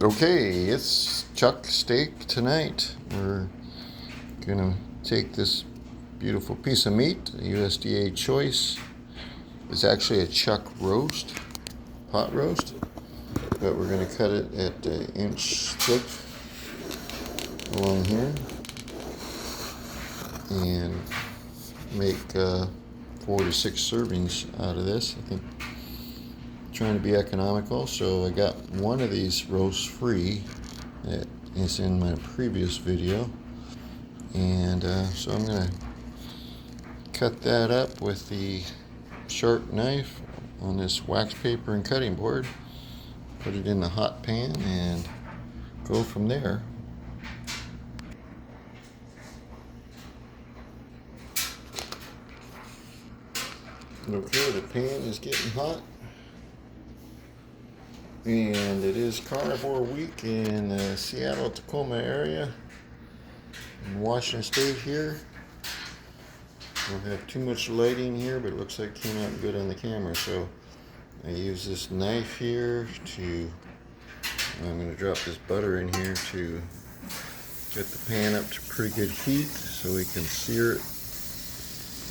Okay, it's chuck steak tonight. We're gonna take this beautiful piece of meat, a USDA choice. It's actually a chuck roast, pot roast, but we're gonna cut it at an inch thick along here and make 4 to 6 servings out of this. I think trying to be economical, so I got one of these roasts free that is in my previous video, and so I'm gonna cut that up with the sharp knife on this wax paper and cutting board, put it in the hot pan and go from there. Okay, the pan is getting hot. And it is Carnivore Week in the Seattle-Tacoma area in Washington State here. Don't have too much lighting here, but it looks like it came out good on the camera. So I use this knife here I'm going to drop this butter in here to get the pan up to pretty good heat so we can sear it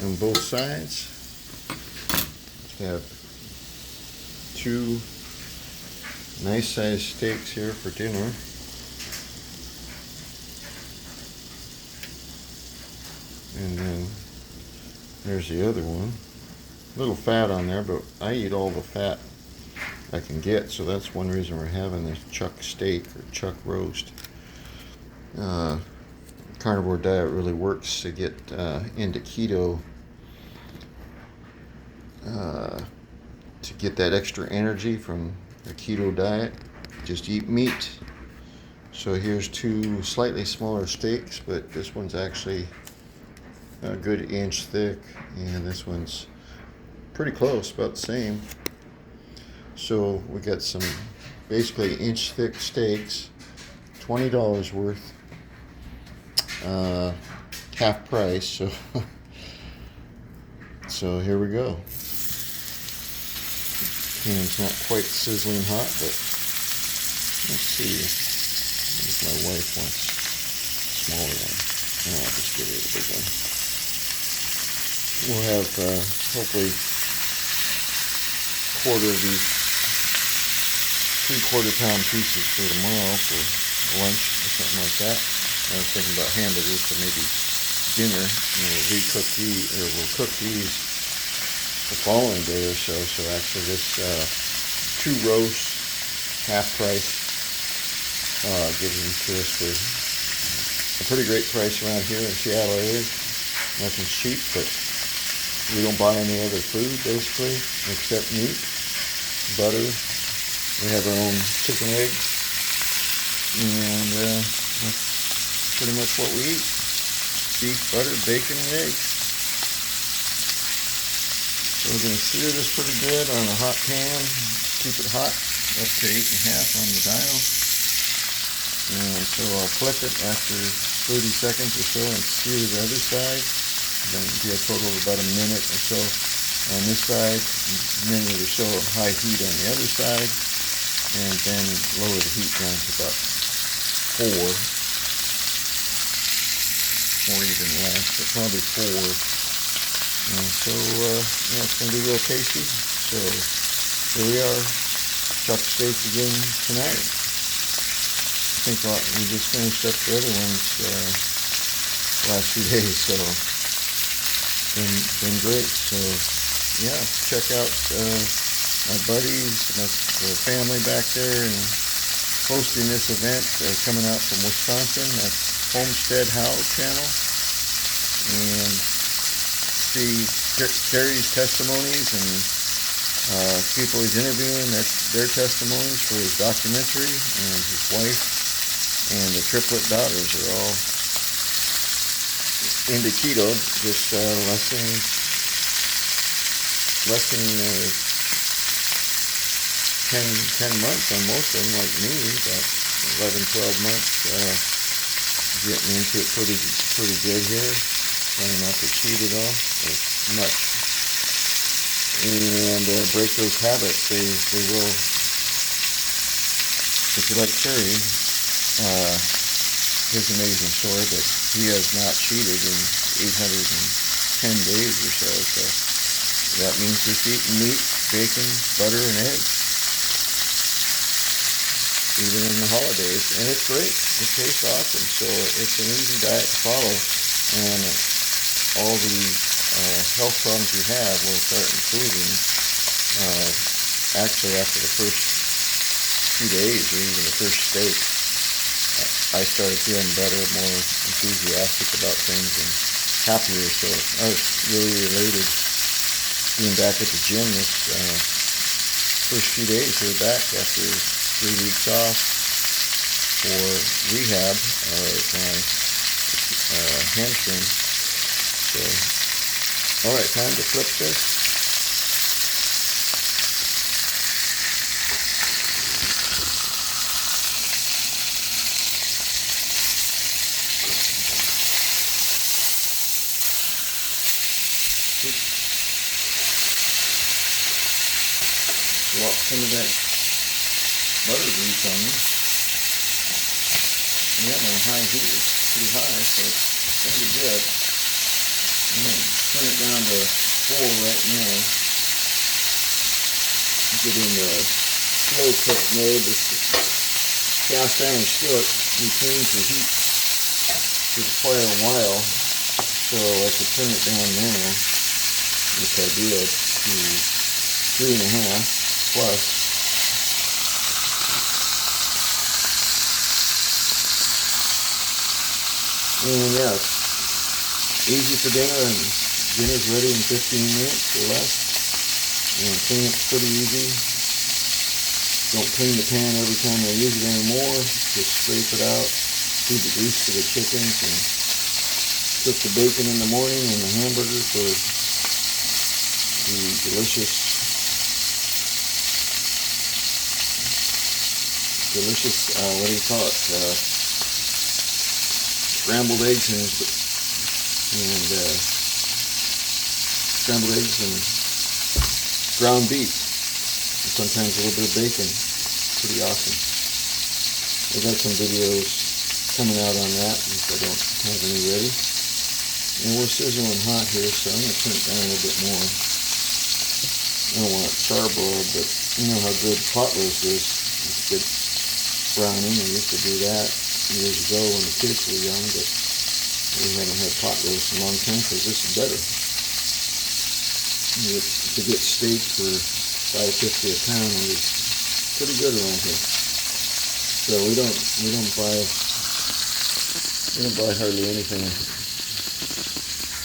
on both sides. Have two nice sized steaks here for dinner. And then there's the other one. A little fat on there, but I eat all the fat I can get, so that's one reason we're having this chuck steak or chuck roast. Carnivore diet really works to get into keto, to get that extra energy from the keto diet. Just eat meat. So here's two slightly smaller steaks, but this one's actually a good inch thick, and this one's pretty close, about the same. So we got some basically inch thick steaks, $20 worth, half price. So here we go. Pan's not quite sizzling hot, but let's see. If my wife wants a smaller one. I'll just give her the big one. We'll have hopefully quarter of these 3/4 pound pieces for tomorrow for lunch or something like that. I was thinking about hamburgers, so maybe dinner. We'll cook these the following day or so. So actually this two roasts, half price, gives them to us for a pretty great price around here in Seattle area. Nothing's cheap, but we don't buy any other food basically except meat, butter. We have our own chicken eggs, and that's pretty much what we eat: beef, butter, bacon, and eggs. So we're going to sear this pretty good on a hot pan. Keep it hot up to 8.5 on the dial. And so I'll flip it after 30 seconds or so and sear the other side. Then it'll be a total of about a minute or so on this side, a minute or so of high heat on the other side, and then lower the heat down to about 4, or even less, but probably 4. And so, it's going to be real tasty. So here we are, chuck steak again tonight. I think we just finished up the other ones last few days, so been great. So yeah, check out my buddies, the family back there, and hosting this event coming out from Wisconsin. That's Homestead House channel, and see Terry's testimonies and people he's interviewing, their testimonies for his documentary, and his wife and the triplet daughters are all into keto, just less than 10 months on most of them, like me, about 11-12 months, getting into it pretty good here. Trying not to cheat at all as much, and break those habits. They will if you like Terry, his amazing story, but he has not cheated in 810 days or so. So that means just eating meat, bacon, butter, and eggs, even in the holidays. And it's great. It tastes awesome. So it's an easy diet to follow. And all the health problems you have will start improving actually after the first few days or even the first steak. I started feeling better, more enthusiastic about things and happier. So I was really elated being back at the gym this first few days here back after 3 weeks off for rehab of my hamstring. So, all right, time to flip this. Swap some of that butter grease on me. Yeah, my high heat is pretty high, so it's going to be good. I'm going to turn it down to 4 right now. Get in the slow cook mode. This cast iron skillet retains the heat for quite a while, so I could turn it down now, if I did, to 3.5 plus. And yeah, it's easy for dinner, and dinner's ready in 15 minutes or less. And cleanup's pretty easy. Don't clean the pan every time I use it anymore. Just scrape it out, feed the grease to the chickens, and cook the bacon in the morning and the hamburger for the delicious what do you call it? Scrambled eggs and scrambled eggs and ground beef, and sometimes a little bit of bacon. Pretty awesome. I've got some videos coming out on that if I don't have any ready. And we're sizzling hot here, so I'm going to turn it down a little bit more. I don't want it charbroiled, but you know how good pot roast is. It's good browning. I used to do that years ago when the kids were young, but we haven't had pot roast in a long time because this is better. To get steak for $5.50 a pound is pretty good around here. So we don't buy hardly anything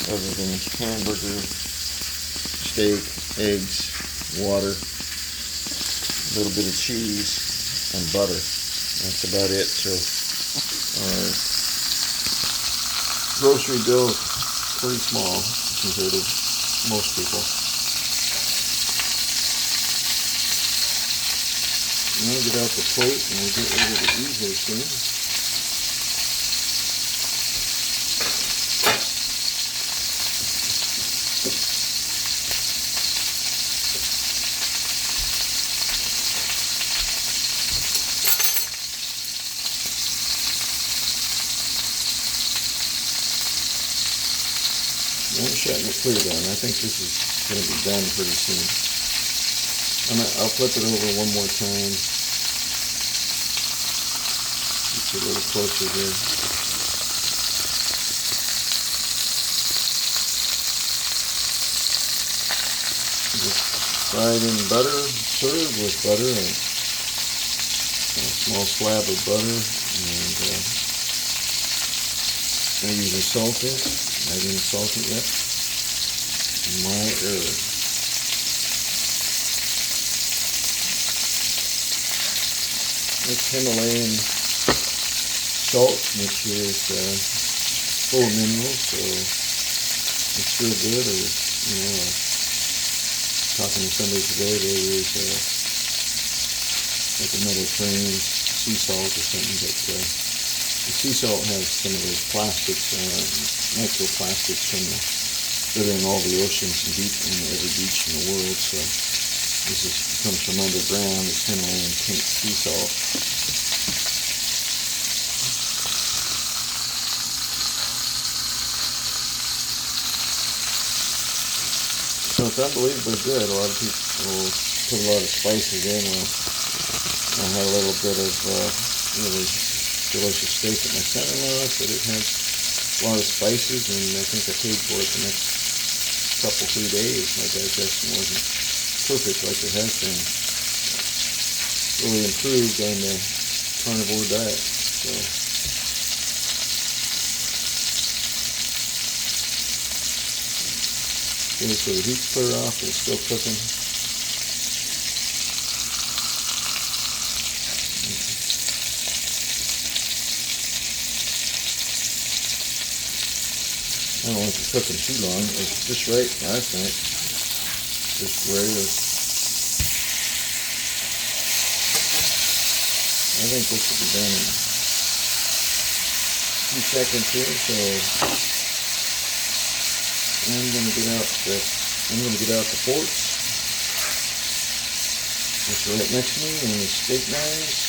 other than hamburger, steak, eggs, water, a little bit of cheese, and butter. That's about it. So our grocery bill is pretty small compared to most people. And I'll get out the plate and we'll get ready to eat here soon. I'm shutting it clear down. I think this is going to be done pretty soon. I'll flip it over one more time. Get you a little closer here. Just fried in butter, served with butter, and a small slab of butter, and I usually salt it. I didn't salt it yet. My error. It's Himalayan salt, which is full of minerals, so it's real good. Or, talking to somebody today, they use like a Mediterranean sea salt or something, but the sea salt has some of those plastics, microplastics that are in all the oceans and deep in every beach in the world. So This comes from underground. It's Himalayan pink sea salt. So it's unbelievably good. A lot of people put a lot of spices in. I had a little bit of really delicious steak at my son-in-law, so it has a lot of spices, and I think I paid for it the next couple, 3 days. My digestion wasn't perfect like it has been. Really improved on the carnivore diet. So okay, so the heat's clear off, it's still cooking. I don't want it cooking too long. It was just right last night. Just rare. I think this will be done in a few seconds here, so I'm gonna get out the forks. It's right next to me, and the steak knives.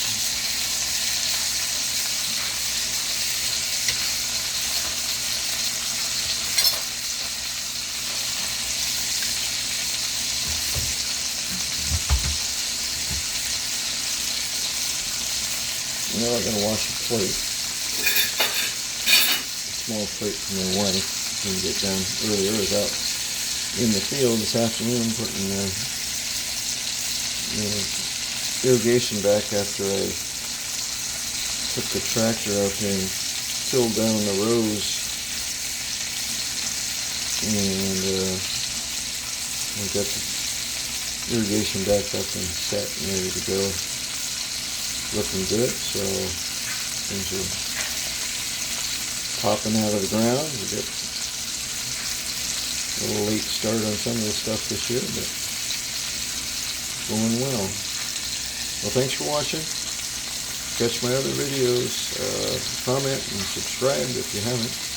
I'm not going to wash a plate. A small plate for my wife. Didn't get down earlier. I was out in the field this afternoon putting irrigation back after I took the tractor out there and tilled down the rows. And I got the irrigation back up and set and ready to go. Looking good, so things are popping out of the ground. We got a little late start on some of this stuff this year, but going well. Well, thanks for watching. Catch my other videos. Comment and subscribe if you haven't.